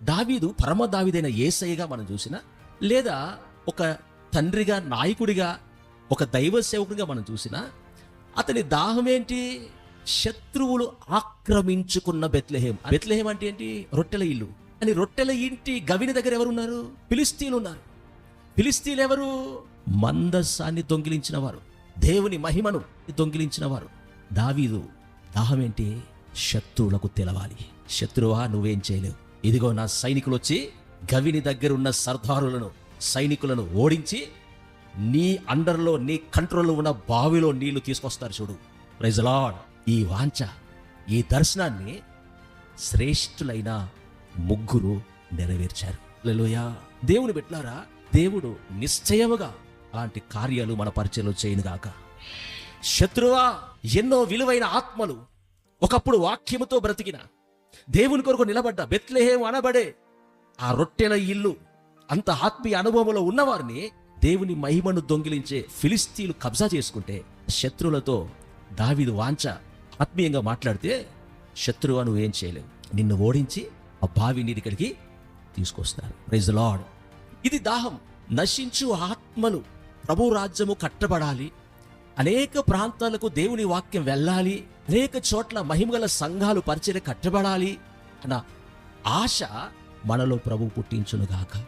దావీదు పరమ దావీదైన యేసయ్యగా మనం చూసినా, లేదా ఒక తండ్రిగా, నాయకుడిగా, ఒక దైవ సేవకుడిగా మనం చూసినా, అతని దాహం ఏంటి? శత్రువులు ఆక్రమించుకున్న బెత్లెహేం. బెత్లెహేం అంటే ఏంటి? రొట్టెల ఇల్లు. అని రొట్టెల ఇంటి గవిని దగ్గర ఎవరున్నారు? ఫిలిస్తీన్లు ఉన్నారు. ఫిలిస్తీన్లు ఎవరు? మందసాన్ని దొంగిలించిన వారు, దేవుని మహిమను దొంగిలించిన వారు. దావీదు దాహం ఏంటి? శత్రువులకు తెలవాలి. శత్రువా, నువ్వేం చేయలేవు. ఇదిగో నా సైనికులు వచ్చి గవిని దగ్గర ఉన్న సర్దారులను, సైనికులను ఓడించి నీ అండర్లో, నీ కంట్రోల్లో ఉన్న బావిలో నీళ్లు తీసుకొస్తారు చూడు. Praise the lord. ఈ వాంఛ, ఈ దర్శనాన్ని శ్రేష్ఠులైన ముగ్గురు నెరవేర్చారు. హల్లెలూయా. దేవుని బిడ్డలారా, దేవుడు నిశ్చయముగా అలాంటి కార్యాలు మన పరిచయంలో చేయనుగాక. శత్రువా, ఎన్నో విలువైన ఆత్మలు ఒకప్పుడు వాక్యముతో బ్రతికిన, దేవుని కొరకు నిలబడ్డ, బెత్లెహేం అనబడే ఆ రొట్టెల ఇల్లు అంత ఆత్మీయ అనుభవంలో ఉన్నవారిని దేవుని మహిమను దొంగిలించే ఫిలిస్తీన్లు కబ్జా చేసుకుంటే, శత్రువులతో దావీదు వాంఛ ఆత్మీయంగా మాట్లాడితే, శత్రువా నువ్వేం చేయలేవు, నిన్ను ఓడించి ఆ బావి నీటికడికి తీసుకొస్తారు. Praise the lord. ఇది దాహం. నశించు ఆత్మలు ప్రభు రాజ్యము కట్టబడాలి, అనేక ప్రాంతాలకు దేవుని వాక్యం వెళ్ళాలి, అనేక చోట్ల మహిమగల సంఘాలు పరిచర్య కట్టబడాలి అన్న ఆశ మనలో ప్రభు పుట్టించునుగాక.